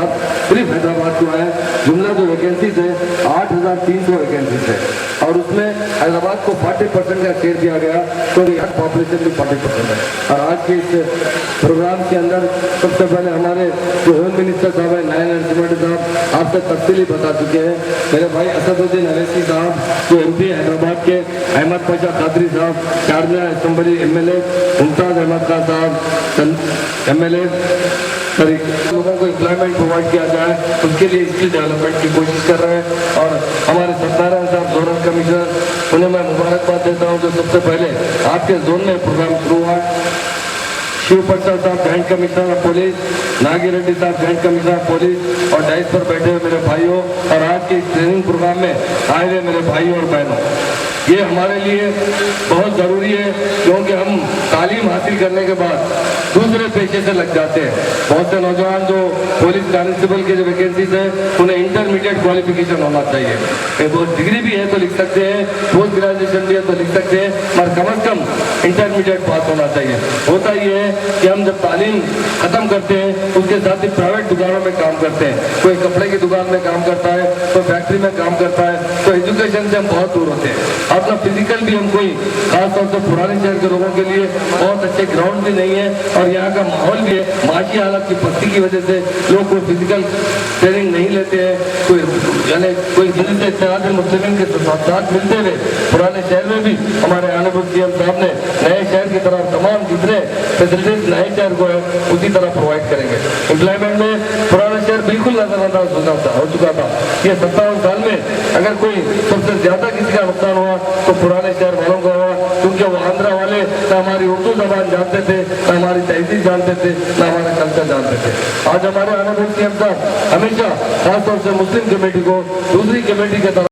साहब सिर्फ हैदराबाद को है। जुमला जो वैकेंसीज है 8,300 वैकेंसीज है और उसमें हैदराबाद को 40% का शेयर दिया गया, क्योंकि यहाँ पॉपुलेशन भी 40% है। और आज के इस प्रोग्राम के अंदर सबसे पहले हमारे जो होम मिनिस्टर साहब है नायन नरसिम्हा साहब आपसे तफसीली बता चुके हैं। मेरे भाई असदुद्दीन अवैसी साहब जो MP हैदराबाद के, अहमद पाशा कादरी साहब Sharjah assembly MLA, Mumtaz Ahmed Khan साहब MLA, लोगों को एम्प्लॉयमेंट प्रोवाइड किया जाए, उसके लिए स्किल डेवलपमेंट की कोशिश कर रहे हैं। और हमारे सत्यनारायण साहब जोनल कमिश्नर, उन्हें मैं मुबारकबाद देता हूँ जो सबसे पहले आपके जोन में प्रोग्राम शुरू हुआ। शिव प्रसाद साहब joint commissioner of police, Nagi Reddy साहब जॉइंट कमिश्नर ऑफ पुलिस और डाइस पर बैठे हुए मेरे भाइयों और आज के ट्रेनिंग प्रोग्राम में आए हुए मेरे भाइयों और बहनों, ये हमारे लिए बहुत ज़रूरी है क्योंकि हम तालीम हासिल करने के बाद दूसरे पेशे से लग जाते हैं। बहुत से नौजवान जो पुलिस कांस्टेबल के जो वैकेंसीज है उन्हें इंटरमीडिएट क्वालिफिकेशन होना चाहिए। वो डिग्री भी है तो लिख सकते हैं, पोस्ट ग्रेजुएशन भी है तो लिख सकते हैं, मगर कम से कम इंटरमीडिएट पास होना चाहिए। होता ये है कि हम जब तालीम खत्म करते हैं उसके साथ ही प्राइवेट दुकानों में काम करते हैं, कोई कपड़े की दुकान में काम करता है, कोई फैक्ट्री में काम करता है, तो एजुकेशन से हम बहुत दूर होते हैं। अपना फिजिकल भी हम कोई खासतौर से पुराने शहर के लोगों के लिए बहुत अच्छे ग्राउंड भी नहीं है और यहाँ का माहौल भी है, माशी हालत की पस्ती की वजह से लोग कोई फिजिकल ट्रेनिंग नहीं लेते हैं। कोई यानी कोई जिनसे इत्तेहाद मुस्लिमीन के साथ मिलते हुए पुराने शहर में भी हमारे ऑनरेबल CM साहब ने नए शहर की तरह तमाम जितने फैसिलिटीज नए शहर को है उसी तरह प्रोवाइड करेंगे। एम्प्लॉयमेंट में पुराना शहर बिल्कुल नजरअंदाज हो चुका था। ये 57 साल में अगर कोई सबसे ज्यादा किसी का नुकसान हुआ तो पुराने शहर वालों का हुआ, क्योंकि वो आंध्रा वाले ना हमारी उर्दू जबान जानते थे, ना हमारी तहजीब जानते थे, ना हमारा कल्चर जानते थे। आज हमारे ऑनरेबल CM साहब हमेशा खासतौर से मुस्लिम कमेटी को दूसरी कमेटी के तरफ